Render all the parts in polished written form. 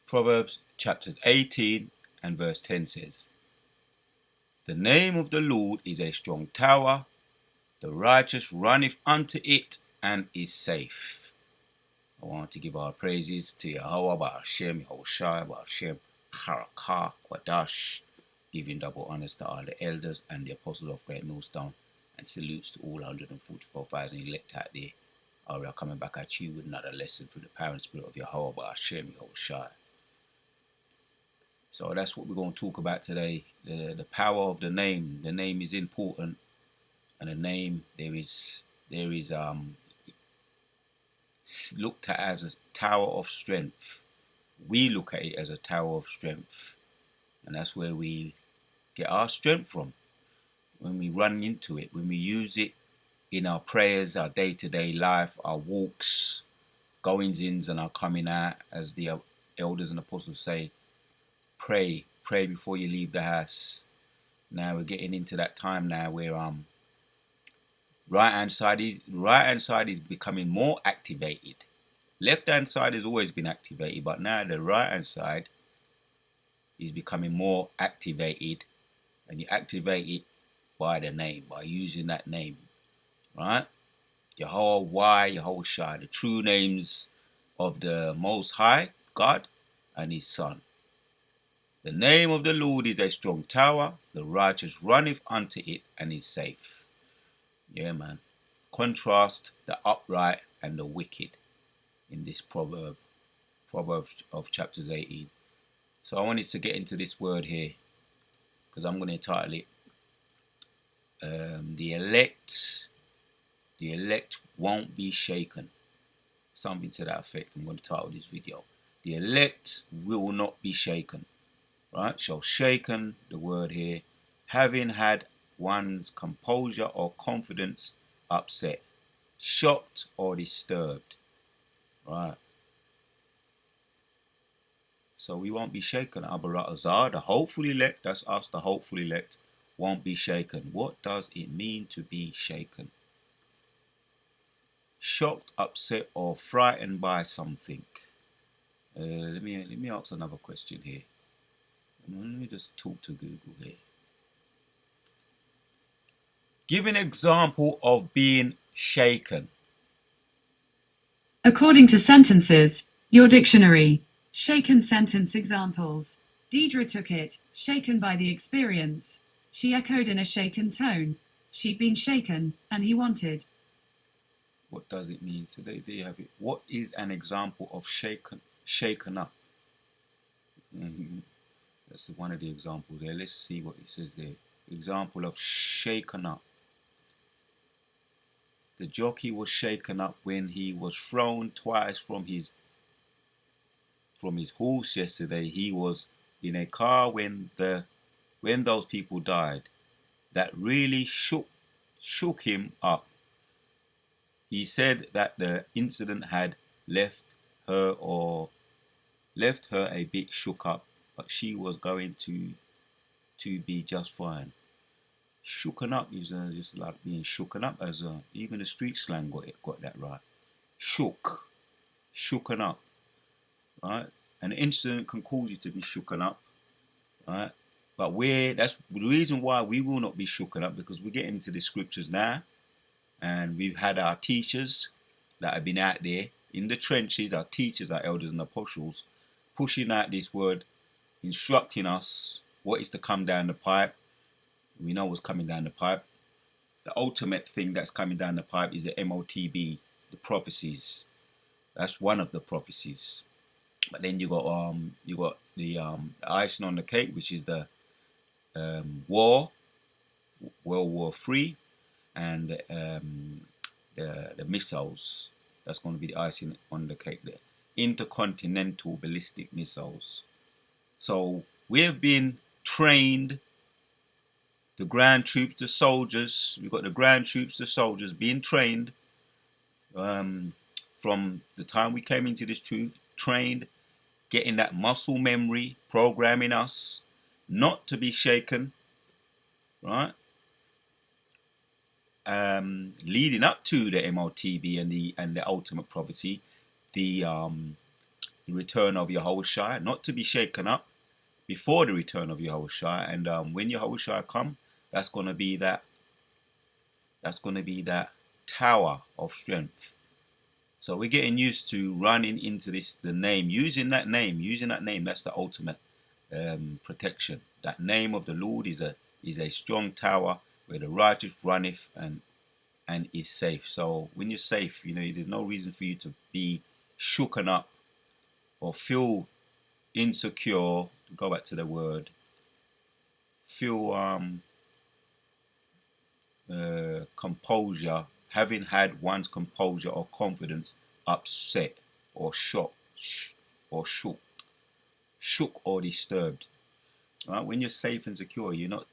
Proverbs chapters 18 and verse 10 says, "The name of the Lord is a strong tower, the righteous runneth unto it and is safe." I want to give our praises to Yahweh, Ba'ashem, Yahushai, Ba'ashem, Harakah, Kwadash, giving double honors to all the elders and the apostles of Great Millstone, and salutes to all 144,000 elect out there. We are coming back at you with another lesson through the power and spirit of Yahweh, Ba'ashem, Yahushai. So that's what we're going to talk about today. The power of the name. The name is important, and the name there is looked at as a tower of strength. We look at it as a tower of strength, and that's where we get our strength from. When we run into it, when we use it in our prayers, our day-to-day life, our walks, goings-ins and our coming out, as the elders and apostles say, pray before you leave the house. Now we're getting into that time now where right hand side is becoming more activated. Left hand side has always been activated, but now the right hand side is becoming more activated, and you activate it by the name, by using that name, right? Yahweh, Yahushai, the true names of the Most High God and His Son. The name of the Lord is a strong tower, the righteous runneth unto it and is safe. Yeah, man. Contrast the upright and the wicked in this proverb of chapters 18. So I wanted to get into this word here because I'm going to title it the elect won't be shaken. Something to that effect. I'm going to title this video. The elect will not be shaken. Right? Shall shaken, the word here, having had one's composure or confidence upset, shocked or disturbed. Right? So we won't be shaken. Abaratazar, the hopeful elect, that's us, the hopeful elect, won't be shaken. What does it mean to be shaken? Shocked, upset, or frightened by something. Let me ask another question here. Let me just talk to Google here. Give an example of being shaken. According to Sentences, your dictionary. Shaken sentence examples. Deidre took it, shaken by the experience. She echoed in a shaken tone. She'd been shaken, and he wanted. What does it mean? So there you have it. What is an example of shaken up? That's one of the examples there. Let's see what it says there. Example of shaken up. The jockey was shaken up when he was thrown twice from his horse yesterday. He was in a car when those people died. That really shook him up. He said that the incident had left her a bit shook up, but she was going to be just fine. Shooken up is just like being shooken up, as even the street slang got that right. Shooken up, right? An incident can cause you to be shooken up, right? But that's the reason why we will not be shooken up, because we're getting into the scriptures now, and we've had our teachers that have been out there in the trenches, our teachers, our elders and apostles, pushing out this word, instructing us what is to come down the pipe. We know what's coming down the pipe. The ultimate thing that's coming down the pipe is the MOTB, the prophecies. That's one of the prophecies. But then you got the icing on the cake, which is the World War III, and the missiles. That's going to be the icing on the cake there. Intercontinental ballistic missiles. So we have been trained, the ground troops, the soldiers. We've got the ground troops, the soldiers being trained from the time we came into this troop, trained, getting that muscle memory, programming us not to be shaken, right? Leading up to the MOTB and the ultimate prophecy, the the return of Yahushua, not to be shaken up before the return of Yahushua. And when Yahushua come, that's going to be that tower of strength. So we're getting used to running into the name, using that name. That's the ultimate protection. That name of the Lord is a strong tower where the righteous runneth and is safe. So when you're safe, there's no reason for you to be shooken up or feel insecure. Go back to the word. Feel composure, having had one's composure or confidence upset or shook or disturbed. Right? When you're safe and secure, you're not.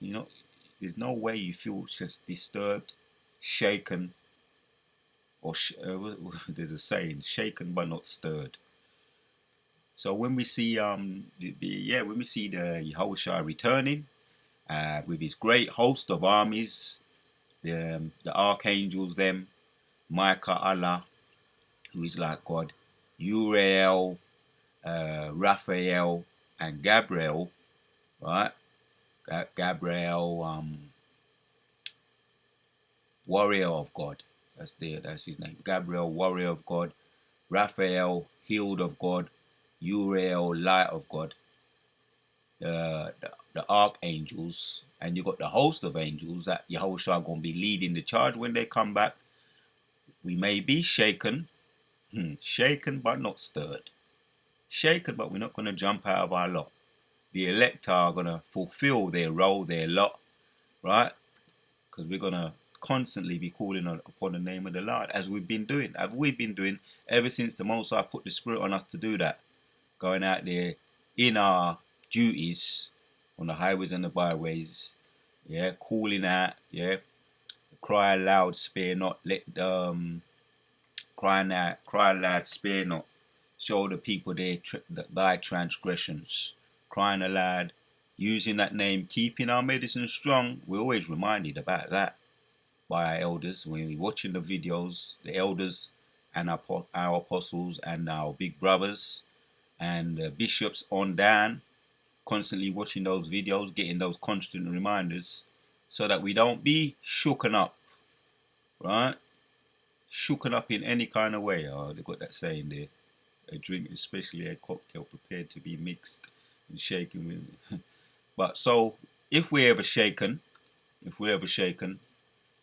There's no way you feel just disturbed, shaken, or there's a saying, shaken but not stirred. So when we see when we see the Yahushua returning with his great host of armies, the archangels, them, Micah, Allah, who is like God, Uriel, Raphael, and Gabriel, right? Gabriel, warrior of God. That's his name. Gabriel, warrior of God. Raphael, healed of God. Uriel, light of God. The archangels, and you got the host of angels that Yahushua going to be leading the charge when they come back. We may be shaken, shaken but not stirred. Shaken, but we're not going to jump out of our lot. The elect are going to fulfill their role, their lot, right? Because we're going to constantly be calling upon the name of the Lord, as we've been doing. Ever since the Most High put the Spirit on us to do that, going out there in our duties on the highways and the byways, calling out, cry loud, spare not, cry loud, spare not, show the people thy transgressions, crying aloud, using that name, keeping our medicine strong. We're always reminded about that by our elders when we're watching the videos, the elders and our apostles and our big brothers and bishops on down, constantly watching those videos, getting those constant reminders so that we don't be shooken up, right? Shooken up in any kind of way. Oh, they got that saying there. A drink, especially a cocktail, prepared to be mixed and shaken with. But so, if we're ever shaken,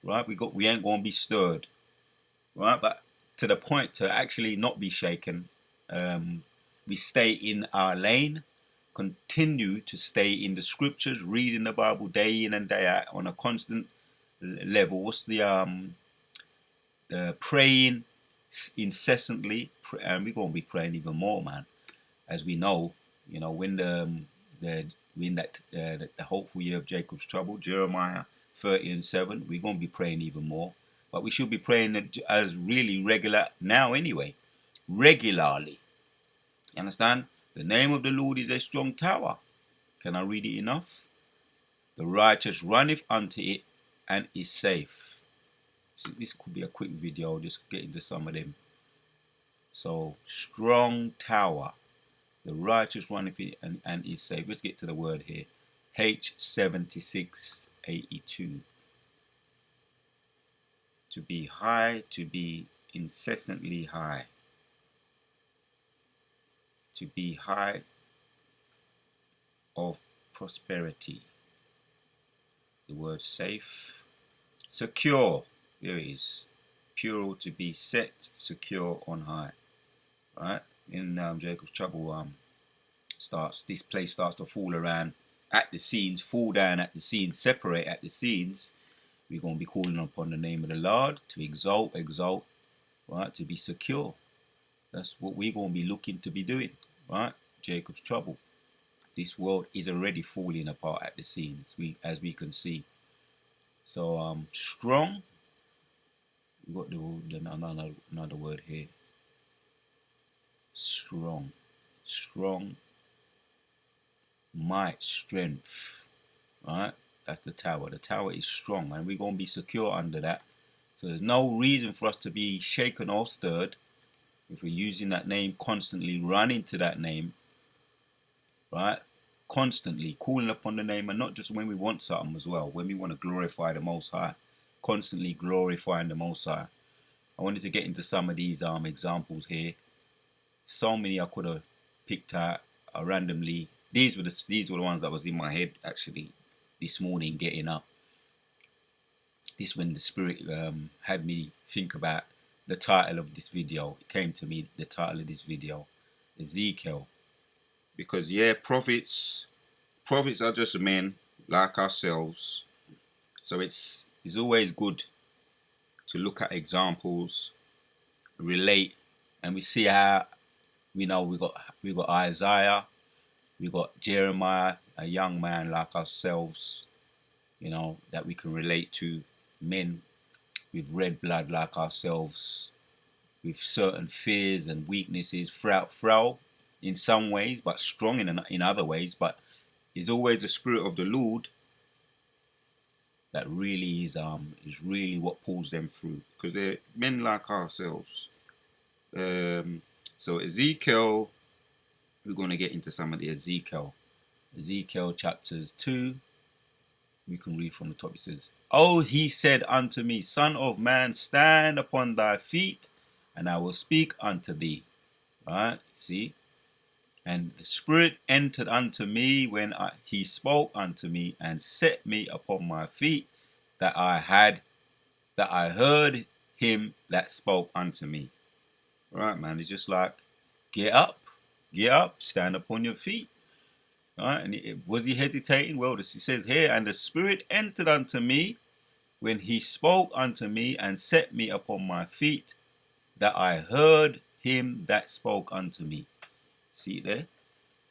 right, we ain't gonna be stirred, right? But to the point to actually not be shaken, we stay in our lane, continue to stay in the scriptures, reading the Bible day in and day out on a constant level. What's the praying incessantly, and we're gonna be praying even more, man. As we know, when when the hopeful year of Jacob's trouble, Jeremiah 30:7, we're gonna be praying even more. But we should be praying as really regular now anyway, regularly. You understand? The name of the Lord is a strong tower. Can I read it enough? The righteous runneth unto it and is safe. So this could be a quick video, just get into some of them. So, strong tower. The righteous runneth it and is safe. Let's get to the word here. H7682. To be high, to be incessantly high. To be high of prosperity. The word safe. Secure. There it is. Pure, to be set secure on high. Right? In Jacob's trouble, this place starts to fall around at the scenes, fall down at the scenes, separate at the scenes. We're going to be calling upon the name of the Lord to exalt, right? To be secure. That's what we're going to be looking to be doing, right? Jacob's trouble. This world is already falling apart at the seams, as we can see. So strong. We got another word here. Strong, might, strength. Right? That's the tower. The tower is strong, and we're gonna be secure under that. So there's no reason for us to be shaken or stirred. If we're using that name constantly, running to that name, right? Constantly calling upon the name, and not just when we want something as well, when we want to glorify the Most High, constantly glorifying the Most High. I wanted to get into some of these examples here. So many I could have picked out randomly. These were the ones that was in my head actually this morning getting up. This when the Spirit had me think about the title of this video. It came to me, the title of this video, Ezekiel. Because yeah, prophets are just men like ourselves. So it's always good to look at examples, relate, and we see how we got Isaiah, we got Jeremiah, a young man like ourselves, that we can relate to, men with red blood like ourselves, with certain fears and weaknesses, frail in some ways, but strong in other ways. But it's always the Spirit of the Lord that really is really what pulls them through, because they're men like ourselves. So Ezekiel, we're going to get into some of the Ezekiel chapters 2. We can read from the top. It says, "Oh, he said unto me, Son of man, stand upon thy feet, and I will speak unto thee." Right? See? "And the Spirit entered unto me when he spoke unto me, and set me upon my feet, that I heard him that spoke unto me." Right, man. It's just like, get up, stand upon your feet. Right? And was he hesitating? Well, it says here, "And the Spirit entered unto me when he spoke unto me, and set me upon my feet, that I heard him that spoke unto me." See it there?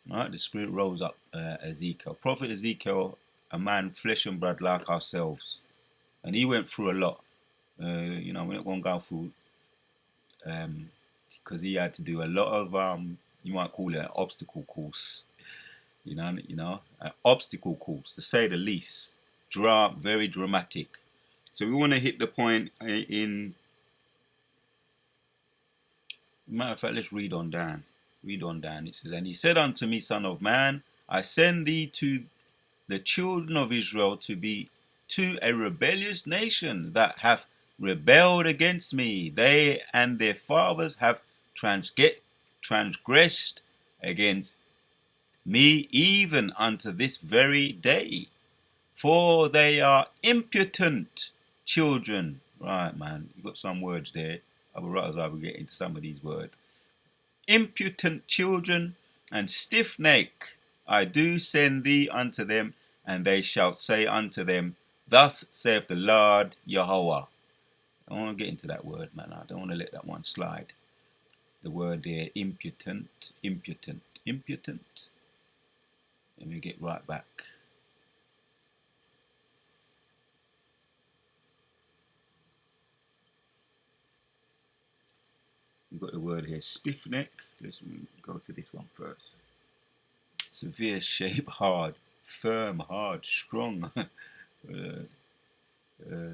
All right, the Spirit rose up Ezekiel. Prophet Ezekiel, a man flesh and blood like ourselves. And he went through a lot. We're not going to go through, because he had to do a lot of, you might call it an obstacle course. An obstacle course, to say the least. Very dramatic. So we want to hit the point in. Matter of fact, let's read on down. It says, "And he said unto me, Son of man, I send thee to the children of Israel to be to a rebellious nation that hath rebelled against me. They and their fathers have transgressed against me even unto this very day. For they are impudent children." Right, man. You got some words there. I would rather get into some of these words. "Impudent children and stiff-necked, I do send thee unto them, and they shall say unto them, Thus saith the Lord Yahweh." I don't want to get into that word, man. I don't want to let that one slide. The word there, impudent. Let me get right back. We've got the word here, stiff-neck. Let's go to this one first. Severe shape, hard, firm, hard, strong.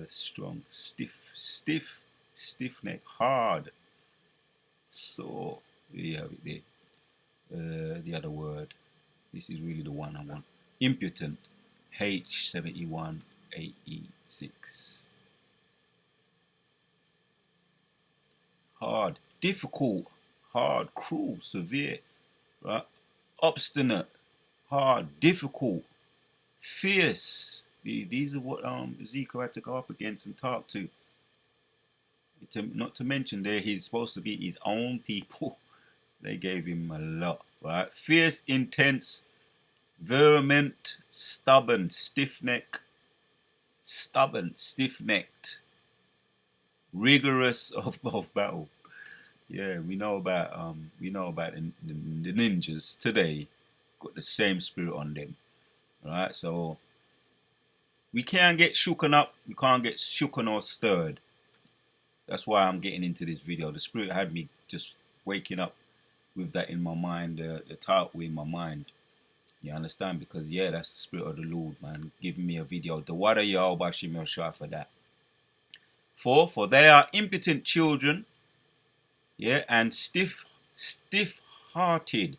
Strong, stiff-neck, hard. So, we have it there. The other word. This is really the one I want. Impudent. H7186. Hard, difficult, hard, cruel, severe, right? Obstinate, hard, difficult, fierce. These are what Ezekiel had to go up against and talk to. Not to mention there, he's supposed to be his own people. They gave him a lot, right? Fierce, intense, vehement, stubborn, stiff-necked, rigorous of battle. Yeah, we know about the ninjas today. Got the same spirit on them. Alright, so we can't get shooken up, we can't get shooken or stirred. That's why I'm getting into this video. The Spirit had me just waking up with that in my mind, the title in my mind. You understand? Because yeah, that's the Spirit of the Lord, man, giving me a video. The Wada Yahweh Shimon Shah for that. For they are impotent children Yeah, and stiff hearted.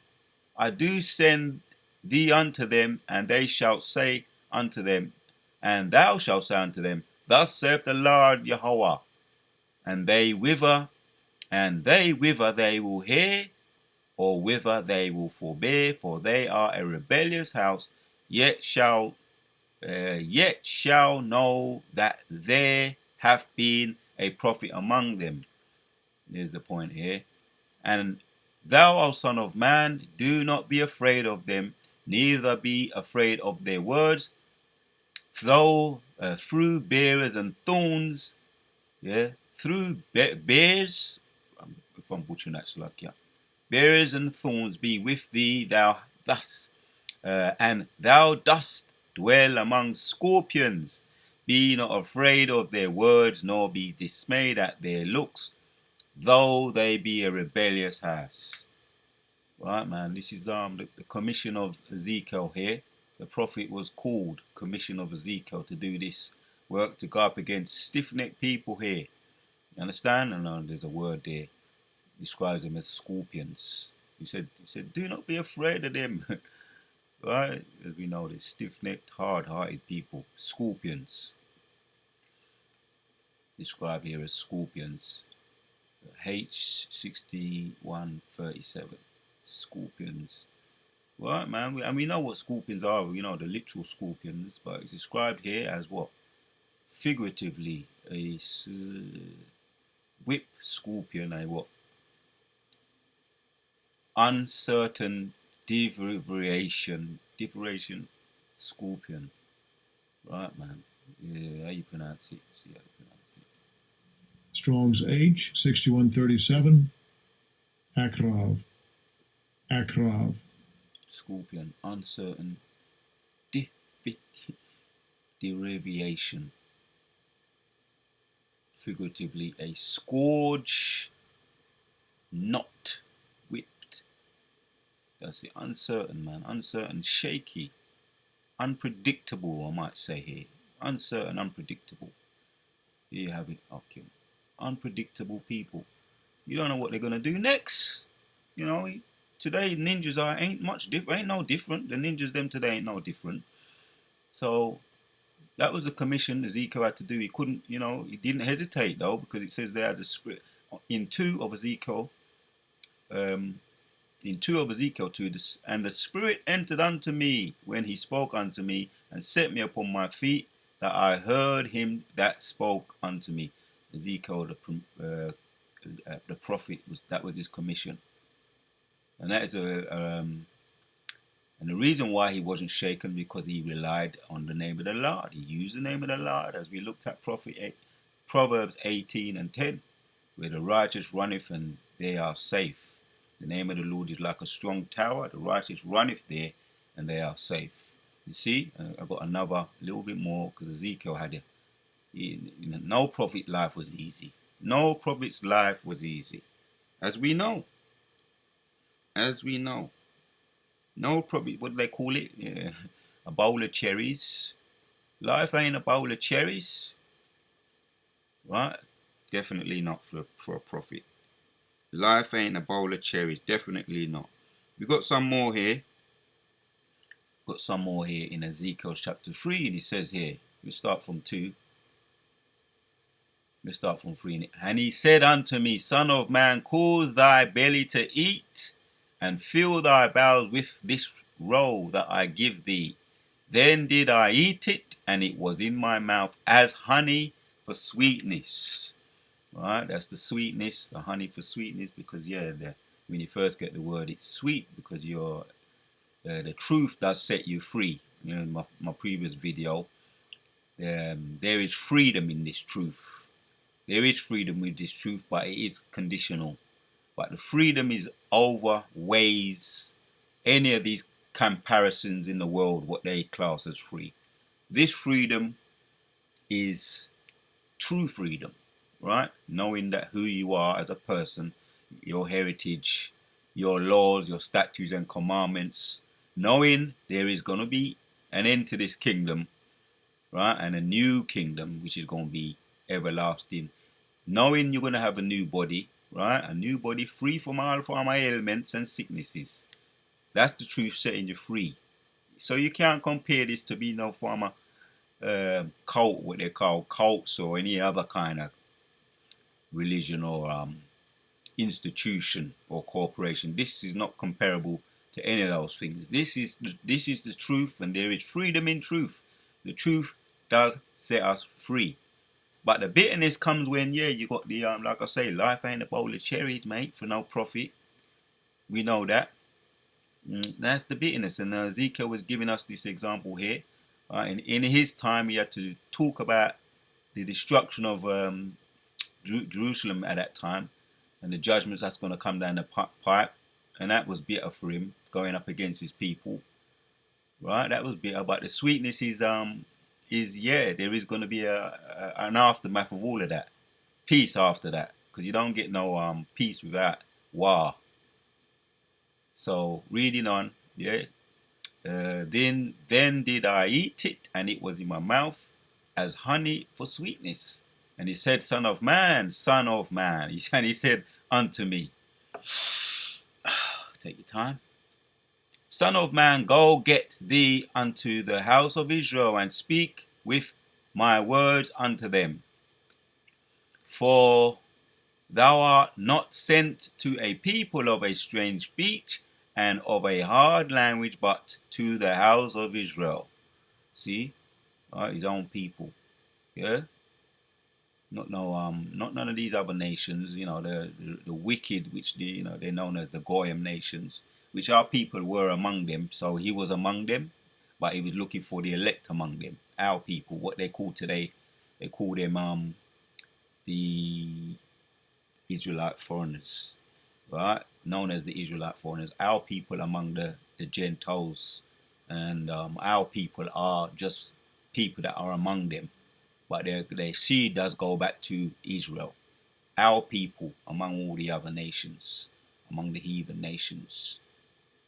I do send thee unto them, and they shall say unto them, and thou shalt say unto them, Thus saith the Lord Yahweh, and they whither they will hear, or whither they will forbear, for they are a rebellious house, yet shall know that there hath been a prophet among them. There's the point here. And thou, O son of man, do not be afraid of them, neither be afraid of their words, though through bearers and thorns, yeah, through bears, if I'm butchering that, Salakia, bearers and thorns be with thee, and thou dost dwell among scorpions. Be not afraid of their words, nor be dismayed at their looks, though they be a rebellious house. Right, man. This is the commission of Ezekiel here. The prophet was called, commission of Ezekiel, to do this work, to go up against stiff-necked people here. You understand? And there's a word there, describes them as scorpions. He said, do not be afraid of them. Right? As we know, they're stiff-necked, hard-hearted people. Scorpions. Described here as scorpions. H6137. Scorpions. Right, man. And we know what scorpions are. We know the literal scorpions, but it's described here as what? Figuratively, a whip scorpion, a what? Uncertain diveration scorpion. Right, man. Yeah, how you pronounce it? See how you pronounce it. Strong's H 6137. Akrav. Scorpion, uncertain derivation. Figuratively, a scourge, not whipped. That's it. Uncertain, man. Uncertain, shaky, unpredictable, I might say here. Uncertain, unpredictable. Here you have it. Okay. Unpredictable people. You don't know what they're gonna do next. You know, today ninjas ain't much different. Ain't no different. The ninjas them today ain't no different. So that was the commission Ezekiel had to do. He couldn't, he didn't hesitate though, because it says there the spirit in 2 of Ezekiel 2, and the Spirit entered unto me when he spoke unto me, and set me upon my feet, that I heard him that spoke unto me. Ezekiel, the prophet, that was his commission, and that is and the reason why he wasn't shaken, because he relied on the name of the Lord. He used the name of the Lord, as we looked at Proverbs 18:10, where the righteous runneth and they are safe. The name of the Lord is like a strong tower. The righteous runneth there and they are safe. You see, I've got another little bit more, because Ezekiel had no prophet life was easy. No prophet's life was easy. As we know. No prophet, what do they call it? Yeah, a bowl of cherries. Life ain't a bowl of cherries. Right? Definitely not for a prophet. Life ain't a bowl of cherries. Definitely not. We've got some more here. Got some more here in Ezekiel chapter 3. And he says here, we start from 2. We start from 3. And he said unto me, Son of man, cause thy belly to eat, and fill thy bowels with this roll that I give thee. Then did I eat it, and it was in my mouth as honey for sweetness. Right, that's the sweetness, the honey for sweetness, because when you first get the word, it's sweet, because the truth does set you free. In my previous video, there is freedom in this truth. There is freedom with this truth, but it is conditional. But the freedom is outweighs any of these comparisons in the world, what they class as free. This freedom is true freedom, right? Knowing that who you are as a person, your heritage, your laws, your statutes and commandments, knowing there is going to be an end to this kingdom, right? And a new kingdom, which is going to be everlasting. Knowing you're going to have a new body, right? A new body free from all former ailments and sicknesses. That's the truth setting you free. So you can't compare this to be no former cult, what they call cults or any other kind of religion or institution or corporation. This is not comparable to any of those things. This is the truth, and there is freedom in truth. The truth does set us free. But the bitterness comes when, yeah, you got the like I say, life ain't a bowl of cherries, mate, for no profit. We know that. That's the bitterness, and Ezekiel was giving us this example here. And in his time, he had to talk about the destruction of Jerusalem at that time, and the judgments that's going to come down the pipe, and that was bitter for him, going up against his people, right? That was bitter, but the sweetness is yeah, there is going to be an aftermath of all of that, peace after that, because you don't get no peace without war. So reading on, yeah. Then did I eat it, and it was in my mouth as honey for sweetness. And he said, Son of man, and he said unto me, take your time. Son of man, go get thee unto the house of Israel, and speak with my words unto them. For thou art not sent to a people of a strange speech and of a hard language, but to the house of Israel. See, his own people. Yeah, not none of these other nations. You know, the wicked, which they're known as the Goyim nations, which our people were among them. So he was among them, but he was looking for the elect among them, our people. What they call today, they call them the Israelite foreigners, right? Known as the Israelite foreigners. Our people among the Gentiles, and our people are just people that are among them, but their seed does go back to Israel. Our people among all the other nations, among the heathen nations,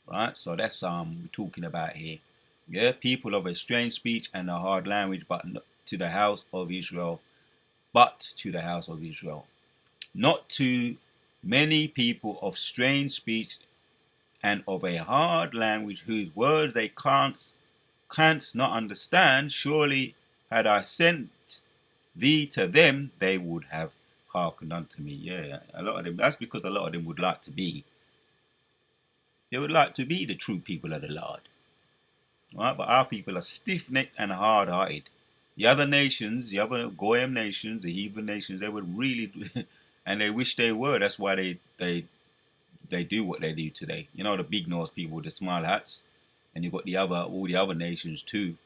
right? So that's we're talking about here. Yeah, people of a strange speech and a hard language, but to the house of Israel, not to many people of strange speech and of a hard language, whose words they can't not understand. Surely had I sent thee to them, they would have hearkened unto me. Yeah, a lot of them. That's because a lot of them would like to be. They would like to be the true people of the Lord. Right? But our people are stiff-necked and hard-hearted. The other nations, the other Goyim nations, the heathen nations, they would really, and they wish they were. That's why they do what they do today. You know, the big North people with the small hats, and you've got all the other nations too.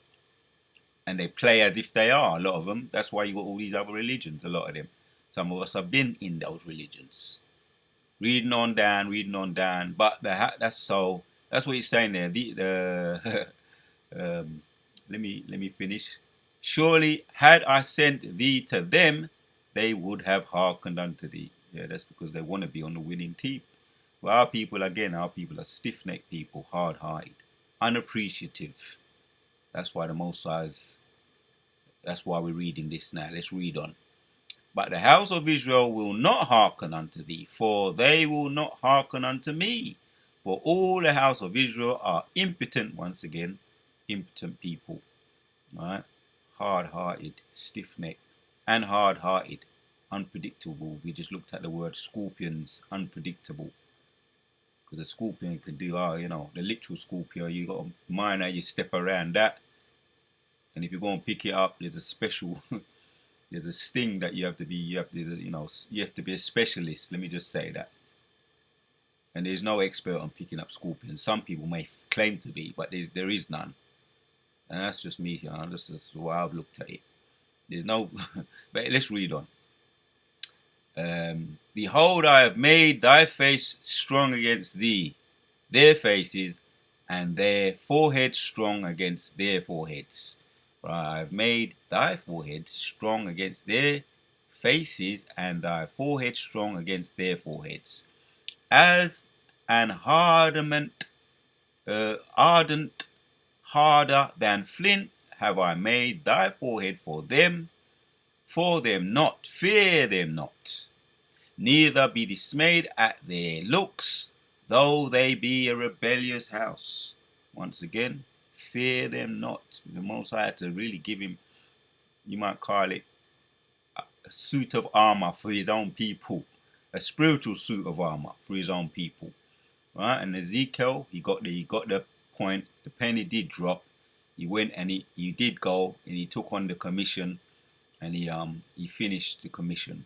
And they play as if they are, a lot of them. That's why you got all these other religions, a lot of them. Some of us have been in those religions. Reading on down. But that's what he's saying there. Let me finish. Surely had I sent thee to them, they would have hearkened unto thee. Yeah, that's because they want to be on the winning team. But our people are stiff-necked people, hard-hearted, unappreciative. That's why the Most High's. That's why we're reading this now. Let's read on. But the house of Israel will not hearken unto thee, for they will not hearken unto me. For all the house of Israel are impotent, once again, impotent people. Right? Hard-hearted, stiff-necked, and hard-hearted, unpredictable. We just looked at the word scorpions, unpredictable. Because a scorpion can do, the literal scorpion, you got a minor, you step around that. And if you go and pick it up, there's a special, there's a sting that you have to be a specialist. Let me just say that. And there's no expert on picking up scorpions. Some people may claim to be, but there is none. And that's just me, that's the way I've looked at it. There's no, but let's read on. Behold, I have made thy face strong against thee, their faces, and their foreheads strong against their foreheads. For I have made thy forehead strong against their faces, and thy forehead strong against their foreheads. As an ardent, harder than flint, have I made thy forehead for them not, fear them not. neither be dismayed at their looks, though they be a rebellious house. Once again, fear them not. The Most High had to really give him, you might call it, a suit of armor for his own people, a spiritual suit of armor for his own people, right? And Ezekiel, he got the point. The penny did drop. He went and he did go and he took on the commission, and he finished the commission.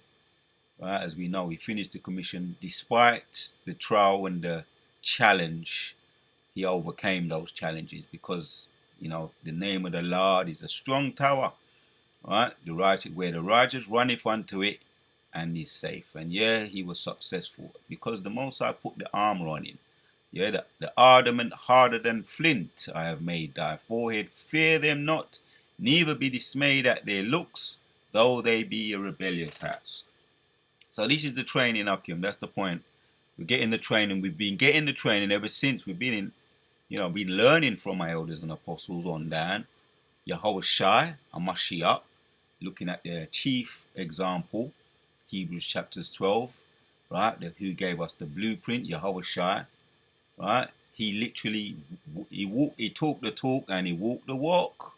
Right? As we know, he finished the commission despite the trial and the challenge. He overcame those challenges because the name of the Lord is a strong tower. Right? The righteous, where the righteous runneth unto it and is safe. And yeah, he was successful because the Most High put the armor on him. Yeah, the adamant harder than flint I have made thy forehead. Fear them not, neither be dismayed at their looks, though they be a rebellious house. So this is the training, Akim. That's the point. We're getting the training. We've been getting the training ever since. We've been been learning from our elders and apostles on down. Yahushua and Mashiach, looking at their chief example, Hebrews chapters 12, right? Who gave us the blueprint, Yahushua, right? He literally, he talked the talk and he walked the walk.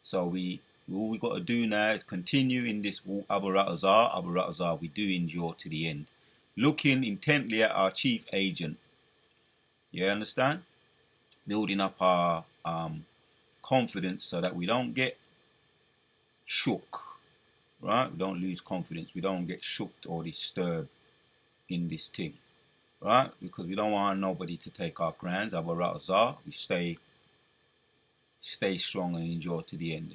So all we got to do now is continue in this walk, Abu Ratazar, we do endure to the end. Looking intently at our chief agent. You understand? Building up our confidence so that we don't get shook. Right? We don't lose confidence. We don't get shooked or disturbed in this thing. Right? Because we don't want nobody to take our crowns. Abu Ratazar, we stay strong and endure to the end.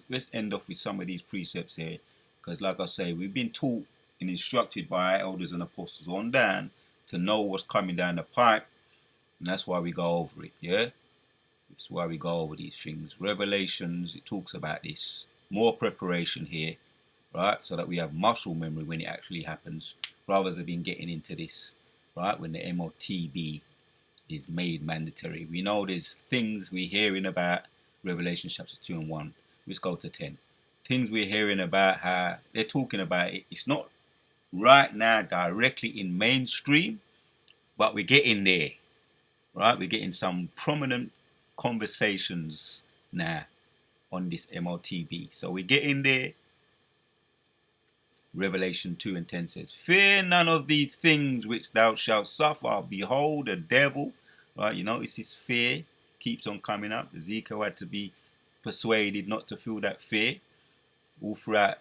Let's end off with some of these precepts here, because like I say, we've been taught and instructed by our elders and apostles on down to know what's coming down the pipe, and that's why we go over it. Yeah, it's why we go over these things. Revelations, it talks about this. More preparation here, right? So that we have muscle memory when it actually happens. Brothers have been getting into this, right? When the MOTB is made mandatory. We know there's things we're hearing about. Revelation chapters 2 and 1. Let's go to 10. Things we're hearing about, how they're talking about it. It's not right now directly in mainstream, but we're getting there. Right? We're getting some prominent conversations now on this MOTB. So we're getting there. Revelation 2 and 10 says, fear none of these things which thou shalt suffer. Behold, the devil. Right? It's his fear. Keeps on coming up. Ezekiel had to be persuaded not to feel that fear. All throughout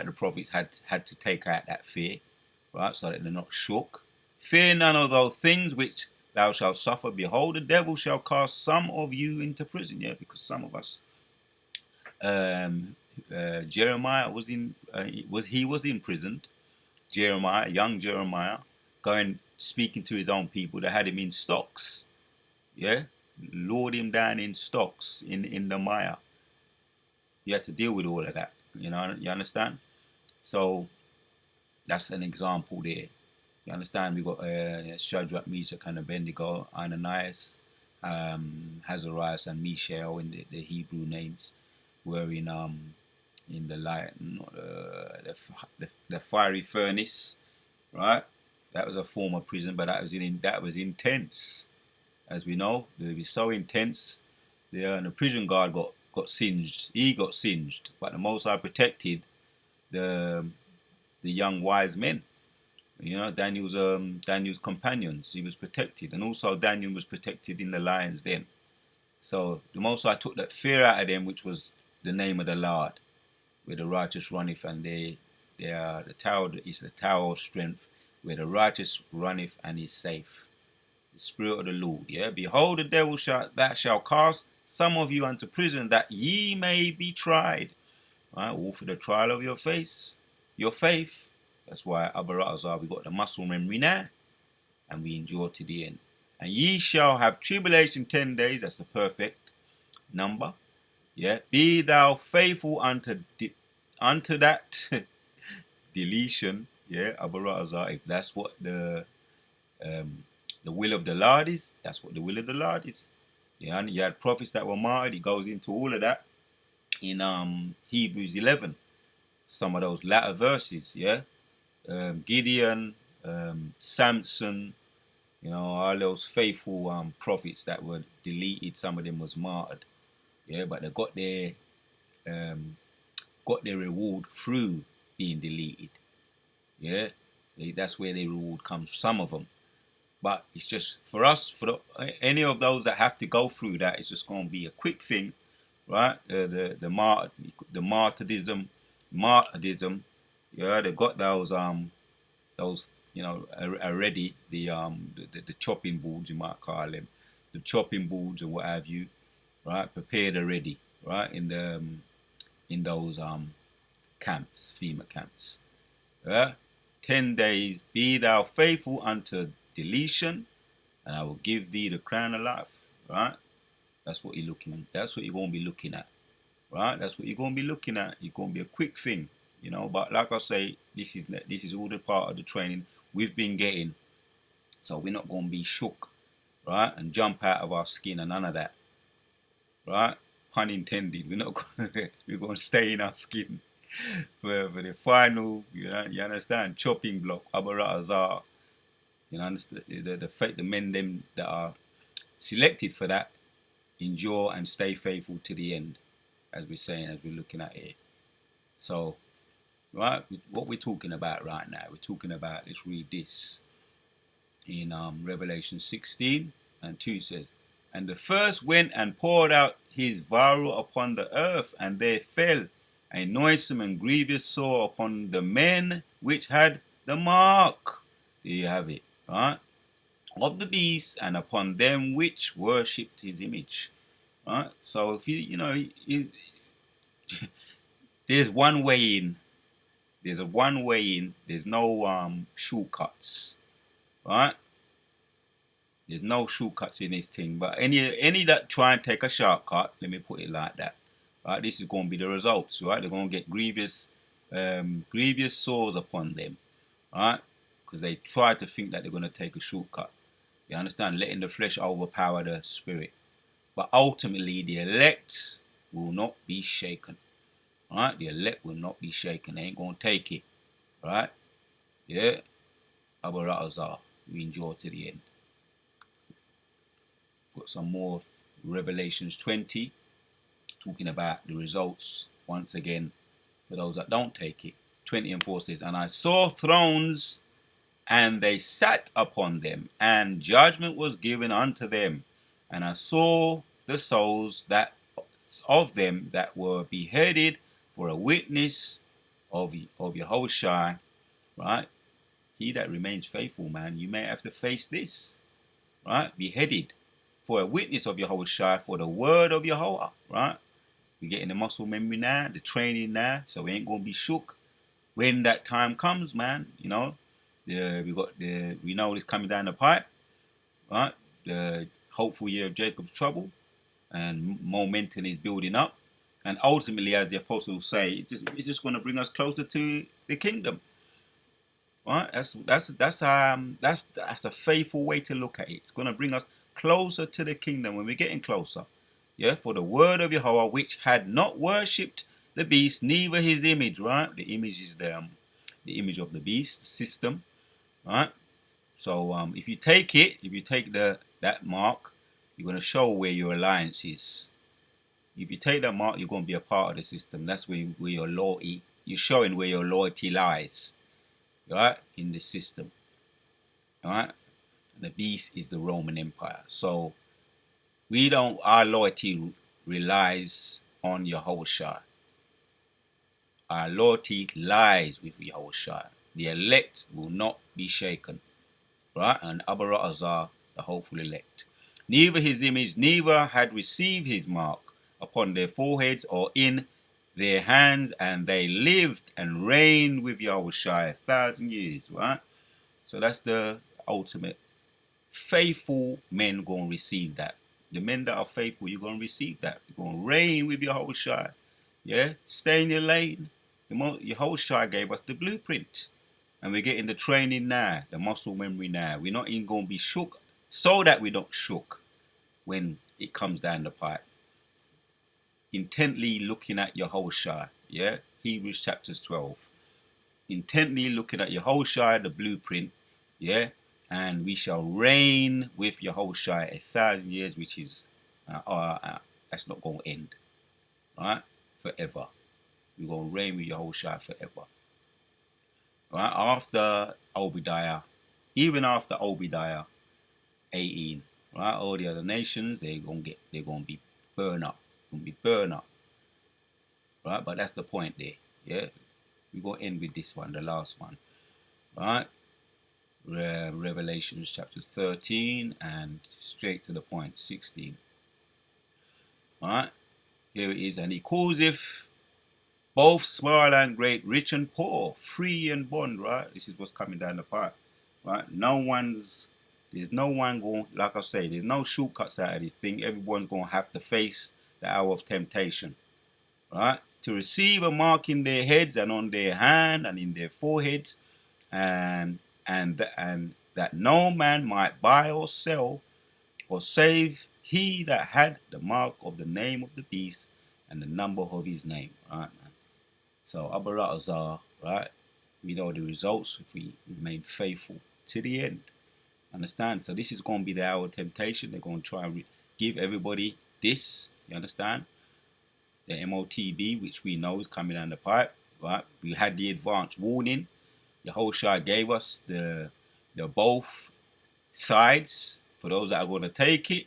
the prophets had to take out that fear, right, so that they're not shook. Fear none of those things which thou shalt suffer. Behold, the devil shall cast some of you into prison. Yeah, because some of us, Jeremiah was imprisoned. Young Jeremiah, going speaking to his own people that had him in stocks. Yeah. Lowered him down in stocks in the mire. You had to deal with all of that. You understand? So that's an example there. You understand? We got Shadrach, Meshach, and Abednego, Ananias, Azarias, and Mishael in the Hebrew names were in the light, the fiery furnace, right? That was a form of prison, but that was intense. As we know, it was so intense. The prison guard got singed. He got singed, but the Most High protected the young wise men. Daniel's companions. He was protected, and also Daniel was protected in the lion's den. So the Most High took that fear out of them, which was the name of the Lord, where the righteous runneth, and they are the tower. Is the tower of strength, where the righteous runneth and is safe. The Spirit of the Lord. Yeah. Behold, the devil shall cast some of you unto prison, that ye may be tried. Right? All for the trial of your faith. That's why Abu Ratazar, we got the muscle memory now, and we endure to the end. And ye shall have tribulation 10 days. That's a perfect number. Yeah. Be thou faithful unto that deletion. Yeah, Abu Ratazar. If that's what the will of the Lord is, that's what the will of the Lord is. Yeah, and you had prophets that were martyred. He goes into all of that in Hebrews 11. Some of those latter verses, yeah. Gideon, Samson, you know, all those faithful prophets that were deleted. Some of them was martyred. Yeah, but they um, got their reward through being deleted. Yeah, that's where their reward comes. Some of them. But it's just for us, any of those that have to go through that, it's just going to be a quick thing, right? The martyrdom. Yeah, they've got those already. The chopping boards, you might call them, the chopping boards or what have you, right? Prepared already, right? In those camps, FEMA camps. Yeah? 10 days, be thou faithful unto deletion, and I will give thee the crown of life. Right? That's what you're looking at. That's what you're going to be looking at. Right? That's what you're going to be looking at. It's going to be a quick thing, you know. But like I say, this is all the part of the training we've been getting. So we're not going to be shook, right, and jump out of our skin and none of that. Right? Pun intended. We're going to stay in our skin for the final. You understand? Chopping block. Abaratazar. You know, understand the men them that are selected for that endure and stay faithful to the end, as we're saying, as we're looking at here. So, right, what we're talking about right now, we're talking about, let's read this in Revelation 16:2 says, and the first went and poured out his vial upon the earth, and there fell a noisome and grievous sore upon the men which had the mark. There you have it, right? Of the beast, and upon them which worshipped his image. Right? So if there's one way in. There's a one way in. There's no shortcuts. Right? There's no shortcuts in this thing. But any that try and take a shortcut, let me put it like that. Right? This is going to be the results. Right? They're going to get grievous sores upon them. Right? Because they try to think that they're going to take a shortcut. You understand? Letting the flesh overpower the spirit. But ultimately, the elect will not be shaken. Right? The elect will not be shaken. They ain't going to take it. Right? Yeah? Abaratazar. We endure to the end. Got some more Revelations 20. Talking about the results. Once again, for those that don't take it. 20:4 says, and I saw thrones, and they sat upon them, and judgment was given unto them. And I saw the souls that of them that were beheaded for a witness of Yahushua, right? He that remains faithful, man, you may have to face this, right? Beheaded for a witness of Yahushua, for the word of Yahweh, right? We're getting the muscle memory now, the training now, so we ain't gonna be shook when that time comes, man. You know, we know it's coming down the pipe, right? The hopeful year of Jacob's trouble, and momentum is building up, and ultimately, as the apostles say, it's just going to bring us closer to the kingdom, right? That's a faithful way to look at it. It's going to bring us closer to the kingdom when we're getting closer. Yeah, for the word of Yahweh, which had not worshipped the beast, neither his image, right? The image is the image of the beast, the system, right? So if you take that mark, you're going to show where your alliance is. If you take that mark, you're going to be a part of the system. That's where your loyalty, you're showing where your loyalty lies, right? In the system, right? The beast is the Roman Empire. So our loyalty relies on Yahushua. Our loyalty lies with Yahushua. The elect will not be shaken, right? And Abaratazar, the hopeful elect. Neither his image, neither had received his mark upon their foreheads or in their hands, and they lived and reigned with Yahushua 1,000 years, right? So that's the ultimate. Faithful men going to receive that. The men that are faithful, you're going to receive that. You're going to reign with Yahushua. Yeah? Stay in your lane. Yahushua gave us the blueprint. And we're getting the training now, the muscle memory now. We're not even going to be shook, so that we don't shook when it comes down the pipe. Intently looking at Yahushua, yeah? Hebrews chapters 12. intently looking at Yehoshua, the blueprint, yeah, and we shall reign with Yehoshua 1,000 years, which is that's not going to end, right? Forever. We're going to reign with Yehoshua forever, right? After Obadiah, even after Obadiah 18, right? All the other nations, they're going to be burned up, right? But that's the point there, yeah. We're going to end with this one, the last one, right? Revelation chapter 13 and straight to the point, 16. Alright, here it is. And he causeth both small and great, rich and poor, free and bond, right? This is what's coming down the pipe, right? There's no one going, like I say, there's no shortcuts out of this thing. Everyone's going to have to face the hour of temptation, right? To receive a mark in their heads and on their hand and in their foreheads, and that no man might buy or sell or save he that had the mark of the name of the beast and the number of his name. Right, man. So Abaratazar, right? We know the results if we remain faithful to the end. Understand? So this is going to be the hour of temptation. They're going to try and give everybody this. You understand? The MOTB, which we know is coming down the pipe. Right? We had the advance warning. Yehoshua gave us the both sides for those that are going to take it.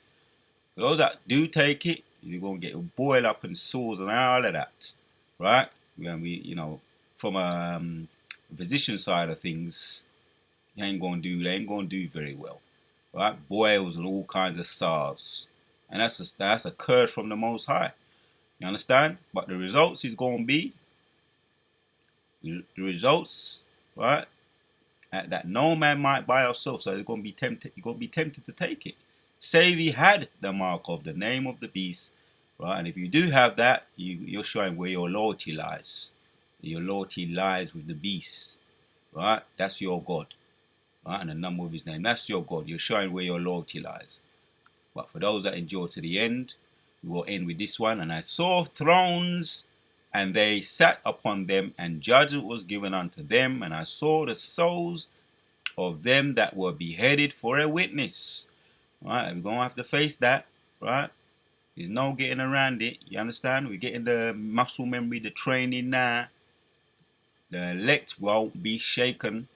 For those that do take it, you're going to get boiled up and sores and all of that, right? When from a physician side of things, they ain't going to do very well, right? Boils and all kinds of sores, and that's a curse from the Most High. You understand? But the results is going to be the results, right? That no man might buy or sell. So you're going to be tempted. You're going to be tempted to take it. Say we had the mark of the name of the beast, right? And if you do have that, you're showing where your loyalty lies. Your loyalty lies with the beast, right? That's your God, right? And the number of his name. That's your God. You're showing where your loyalty lies. But for those that endure to the end, we will end with this one. And I saw thrones, and they sat upon them, and judgment was given unto them. And I saw the souls of them that were beheaded for a witness. Right? We're going to have to face that. Right? There's no getting around it. You understand? We're getting the muscle memory, the training now. The elect won't be shaken.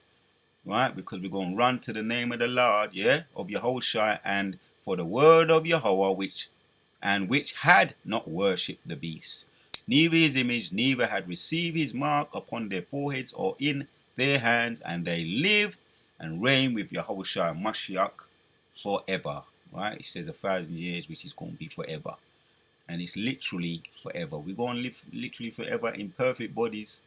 Right? Because we're going to run to the name of the Lord, yeah, of Yehoshua, and for the word of Yahweh, which had not worshipped the beast, neither his image, neither had received his mark upon their foreheads or in their hands, and they lived and reigned with Yehoshua Mashiach forever. Right? It says 1,000 years, which is going to be forever. And it's literally forever. We're going to live literally forever in perfect bodies.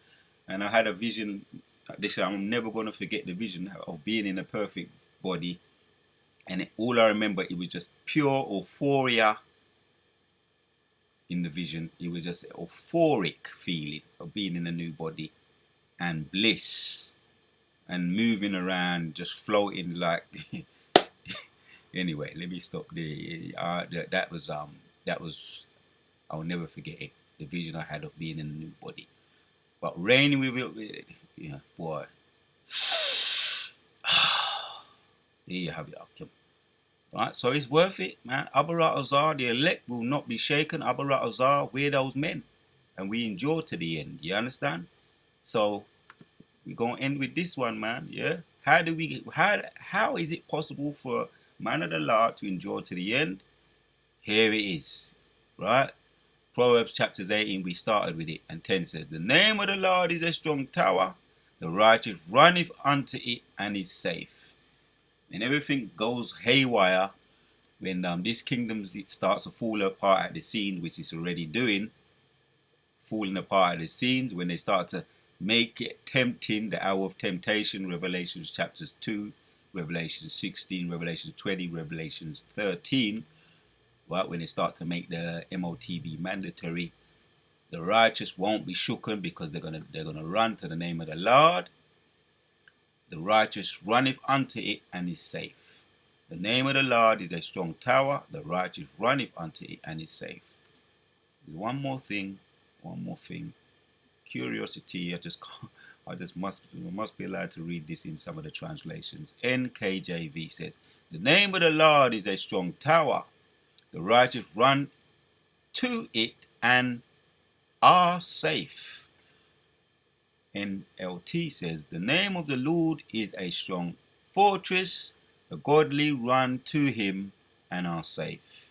And I had a vision. I'm never going to forget the vision of being in a perfect body. And all I remember, it was just pure euphoria in the vision. It was just an euphoric feeling of being in a new body and bliss and moving around, just floating like. Anyway, let me stop there. That was I'll never forget it. The vision I had of being in a new body, but reigning with it, yeah, boy. There you have it, Akim. Right, so it's worth it, man. Abaratazar, the elect will not be shaken. Abaratazar, we're those men, and we endure to the end. You understand? So we're gonna end with this one, man. Yeah. How is it possible for a man of the Lord to endure to the end? Here it is, right? Proverbs chapters 18, we started with it, and 10 says, the name of the Lord is a strong tower, the righteous runneth unto it and is safe. And everything goes haywire when this kingdom starts to fall apart at the seams, which it's already doing, falling apart at the seams, when they start to make it tempting, the hour of temptation, Revelation chapters 2, Revelation 16, Revelation 20, Revelation 13, right, when they start to make the MOTB mandatory, the righteous won't be shooken because they're gonna run to the name of the Lord. The righteous runneth unto it and is safe. The name of the Lord is a strong tower. The righteous runneth unto it and is safe. There's one more thing. Curiosity. I just I just must be allowed to read this in some of the translations. NKJV says, "The name of the Lord is a strong tower. The righteous run to it and are safe." NLT says, "The name of the Lord is a strong fortress. The godly run to him and are safe."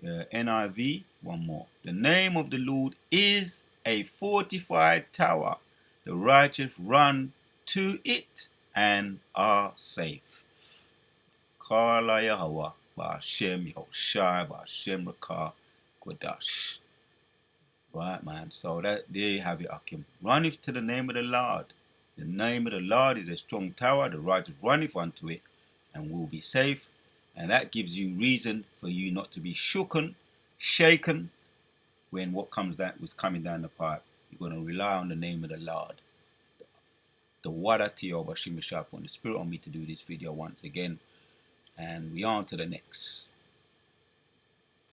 NIV, one more. "The name of the Lord is a fortified tower. The righteous run to it and are safe." Kala Yahweh, Ba'ashem Yahushai, Ba'ashem Rakah Kodash. Right, man. So there you have it, Akim. Runneth to the name of the Lord. The name of the Lord is a strong tower. The righteous runneth unto it and will be safe. And that gives you reason for you not to be shaken, when what was coming down the pipe. You're going to rely on the name of the Lord. The Wadati of Hashim Shaf, the Spirit on me to do this video once again. And we on to the next.